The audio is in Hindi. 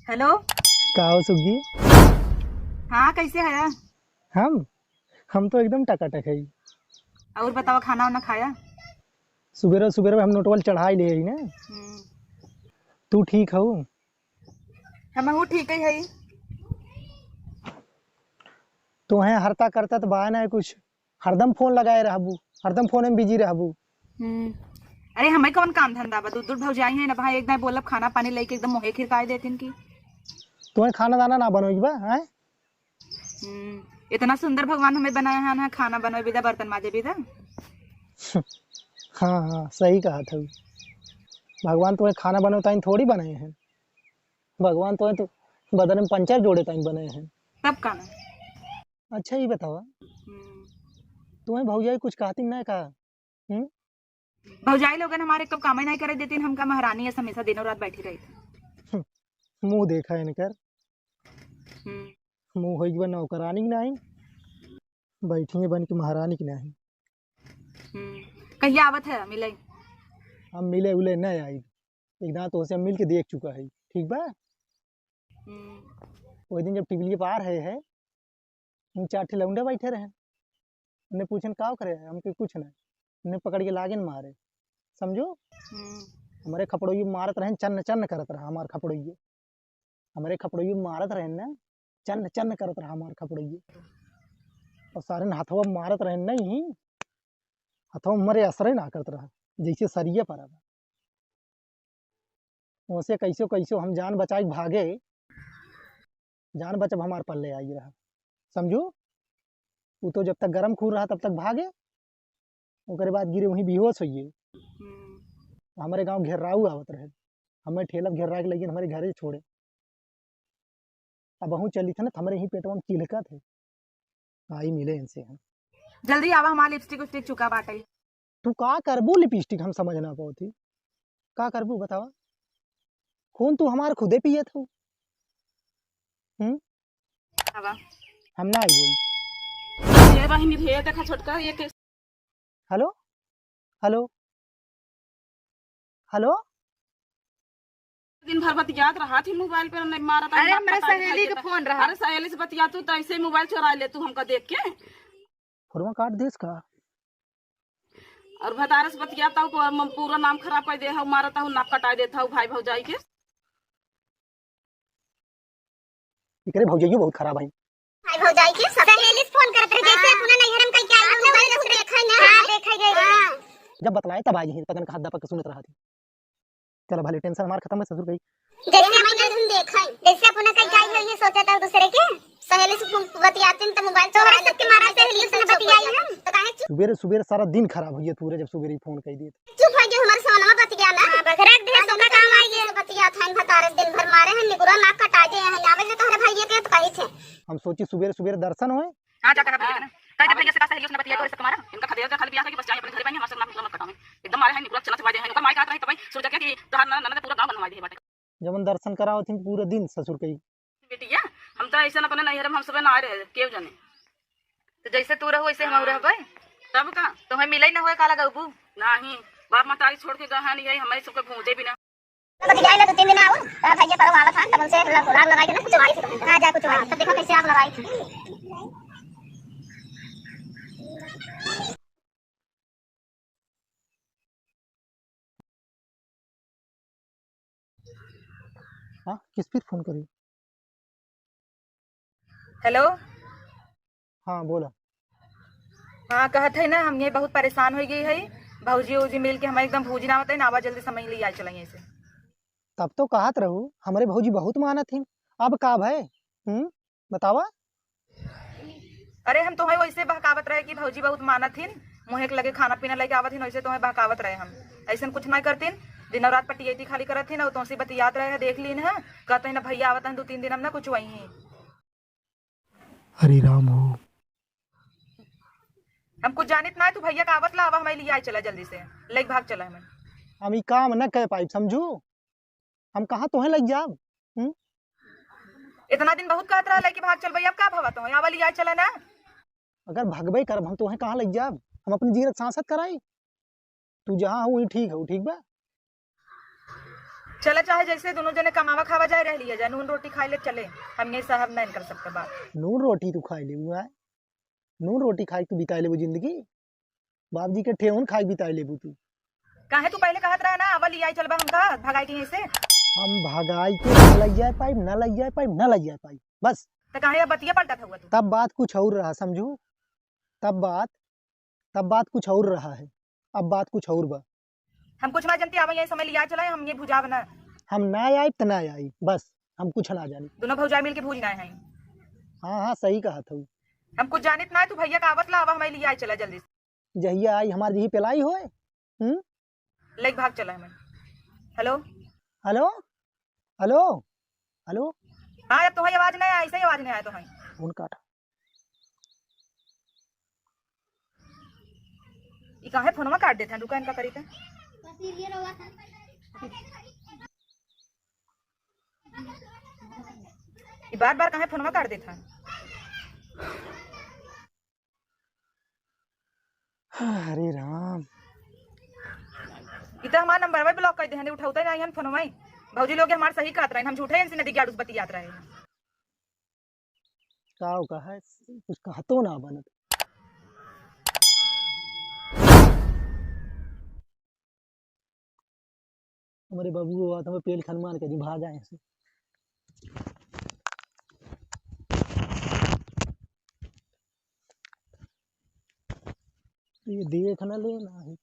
हेलो। का हो सुग्गी। हाँ, कैसे है? हम हम तो एकदम टकाटक है। और बताओ, खाना वाना खाया? सुबेरे सुबेरे हम नोटवल चढ़ाई ले आई ना। हम्म। तू ठीक हो? हम हूँ ठीक है। तो है हरता करता तो बा ना कुछ। हरदम फोन लगाए रहबू। हरदम फोन में बिजी रहबू। हम्म। अरे हमें कौन काम धंधा बा? दूर दूर भौजाई है ना भाई, एकदम बोलब खाना पानी लेके एकदम मोहे खिरकाए देथिन की। तुम्हें खाना दाना ना बनोगी बा हैं? इतना सुंदर भगवान हमें बनाया है ना, खाना बनवे बिदा बर्तन माजे बिदा। हाँ हाँ सही कहा था। भगवान तुम्हें खाना बनवता थोड़ी बनाए हैं। भगवान तुम्हें तो बदन में पंचर जोड़े ताइन बनाए हैं। तब का ना। अच्छा ये बतावा, हम्म। तुम्हें भौजाई कुछ कहती नहीं कहा? हम्म। भौजाई लोगन हमारे कब काम ही नहीं करे देती, हमका महारानी है, हमेशा दिनों रात बैठी रही थी। मुंह देखा है इनकर। हम्म। मुंह हो नौकरानी की नहीं, बैठी बन के महारानी की नहीं। कहीं आवत है मिले? हम मिले उले नहीं आई। एक दांत तो से मिल के देख चुका है। ठीक बा। हम्म। वो दिन जब टिबली पार है हम चार ठे लौंडे बैठे रहे। उन्हें पूछन का करे हमके कुछ नहीं। उन्हें पकड़ के लागे न मारे। समझो। हम्म। हमारे खपड़ोई मारत रहे, चन्न चन्न करत रहा हमार खपड़ोई। हमारे खपड़ोई मारत रहे ना, चन्न चन्न करत रहा हमार खपड़ोई। और सारे न हथवा मारत रहे नहीं, हथवा मरे असर ना करत रहा, जैसे सरिये पर। वैसे कैसे कैसे हम जान बचाई भागे। जान बचब हमार पल्ले आई रहा। समझो। वो तो जब तक गरम खून रहा तब तक भागे। उसके बाद गिरे वहीं बेहोश होइए। हमारे गांव घेर्राऊ आवत रहे। हमें ठेलब घेर्रा के लेकिन हमारे घरे छोड़े। अब वहीं चली थे ना, हमारे ही पेटवा में चिलका थे। आई मिले इनसे हम। जल्दी आवा, हमारा लिपस्टिक उस्टिक चुका बाटे। तू का करबू लिपस्टिक हम समझ ना पाती। का करबू बतावा। खून तू हमार खुदे पिए थे। आवा। हम ना आई बोली। ये वाहिनी थे देखा छोटका ये के। Hello hello hello. दिन भर बतियात रहा थी मोबाइल पे, नहीं मारा था। अरे मेरे सहेली का फोन रहा। अरे सहेली से बतिया तू तो ऐसे मोबाइल चुरा ले तू हमका देख के। फोरवा काट देस का। और भतारे से बतियाता हूँ, पूरा नाम खराब कर दे हूँ, मारता हूँ, नाक कटा देता हूँ भाई भौजाई के। इकरे भौजाइयो बहुत खराब है। भाई भौजाई के सहेली से फोन करत रहे, जैसे अपना नैहरम कई क्या मोबाइल से देखै ना। हां देखै गई। जब बतलाए तब आई पतन का हाथ दबा के सुनत रहा थी। चलो भले टेंशन हमार खत्म है ससुर गई। जैसे हम नहीं देखै, जैसे अपना कई क्या है सोचा था दूसरे के सहेली से बतियाते न तो मोबाइल चोरा सबके मारा सहेली से बतियाई हम तो काहे सुबेरे सुबेरे सारा दिन खराब हुई तूरे जब सुबेरे फोन कर दिए। चुप हो गए, हमारे सोना बतिया ना। हां रख दे, सोना काम आई है बतिया था भतारे दिन भर मारे हैं, निगुरा नाक कटा दे हैं। आवे जे तोहरे भाई के तो कही थे। हम सोची सुबेरे सुबेरे दर्शन होए। हां जा कर भैया ना कह दे, भैया से का सहेली उसने बतिया तो इसका मारा इनका खदेड़ के खाली बियाह के बस जाए अपने घर में, हमारे नाम मत कटावे एकदम मारे हैं, निगुरा चला चबा दे हैं, उनका माई का रही तो भाई सोचा क्या कि तोहर ननद पूरा गांव बनवा दे बाटे। जब हम दर्शन कराओ थी पूरे दिन ससुर कई। बेटिया हम तो ऐसे अपने नैहर में हम सब ना रहे केव जाने, तो जैसे तू रहो वैसे हम रहबे। तब का तुम्हें मिले न होए काला गबू नहीं, बाप मतारी छोड़ के गए नहीं, हमारे सबके भूजे भी ना। बतियाई ना 2-3 दिन आओ भैया पर वाला था तब से राग लगाई के ना कुछ आई थी। हां जा कुछ आई तब देखो कैसे आग लगाई थी। हाँ किस फिर फोन करी। हेलो। हाँ बोला। हाँ कहत है ना, हम ये बहुत परेशान हो गई है, भौजी उजी मिल के हमारे एकदम भूजी ना होता है ना, आवा जल्दी समझ लिया चलेंगे ऐसे। तब तो कहत रहू हमारे भौजी बहुत मानत थी। अब का भाई बतावा। अरे हम तुम्हें वैसे बहकावत रहे कि भौजी बहुत मानत थी, मुँह के लगे खाना पीना लेके आवत थी, वैसे तुम्हें बहकावत रहे हम। ऐसा कुछ नहीं करतीन, दिन रात पटियती खाली करत थी ना, तुमसे बतियात रहे देख लीन है, कहते हैं ना भैया आवत है 2-3 दिन हम ना कुछ वही। हरे राम हो। हम कुछ जानित ना है, तू भैया का आवत ला आवा हमें लिया चला जल्दी से, लेके भाग चला हमें। हम ई काम न कह पाई समझू। हम कहाँ तोहे लग जाब। इतना दिन बहुत कहत रहा कि भाग चल भैया, अब का भवा तो आवा लिया चला ना। अगर भगबे करब हम तोहे कहाँ लग जाब। हम अपनी जीरत सांसत कराई। तू जहाँ हो वही ठीक है, ठीक बा। चले चाहे जैसे दोनों जने कमावा खावा जाए रह लिया जाए, नून रोटी खाए ले चले। हम ये साहब नहीं कर सकते बात। नून रोटी तू खाई ले है, नून रोटी खाई तू बिताई लेबू जिंदगी, बाप जी के ठेहुन खाई बिताई लेबू तू। काहे तू पहले कहत रहे ना अवल आई चलबा हमका भगाई के से। हम भगाई के न लग जाए पाई, न लग जाए पाई, न लग जाए पाई, बस। तो काहे अब बतिया पलटा था हुआ तू। तब बात कुछ और रहा, समझू। तब बात कुछ और रहा है, अब बात कुछ और बा। हम कुछ ना जानती, आवे यही समय लिया चलाए, हम ये भुजा बना। हम ना आई त ना आई, बस हम कुछ ना जानी। दोनों भौजाई मिल के भूज गए हैं। हाँ हाँ सही कहा था। हम कुछ जानित ना, तू भैया का आवत ला, आवा हमें लिया चला जल्दी से। जहिया आई हमारी यही पिलाई होए। लेक भाग चला हमें। Hello hello hello hello. हाँ अब तुम्हारी आवाज नहीं आई, ऐसे ही आवाज नहीं आया तुम्हारी। फोन काटा। ये काहे फोनमा काट देते हैं, रुका इनका करी थे। ये बार बार काहे फोनमा काट देता है। अरे राम, ये तो हमारा नंबर में ब्लॉक कर दे, उठाते नहीं हम फोनमा ही। भौजी लोग हमारे सही कहत रहे, हम झूठे इनसे नदी गाड़ूस बतियात रहे। का है कुछ कहतो ना बनत। हमारे बाबू बात हमें पेल खनमान के भाग आए से। ये देख ना लेना है।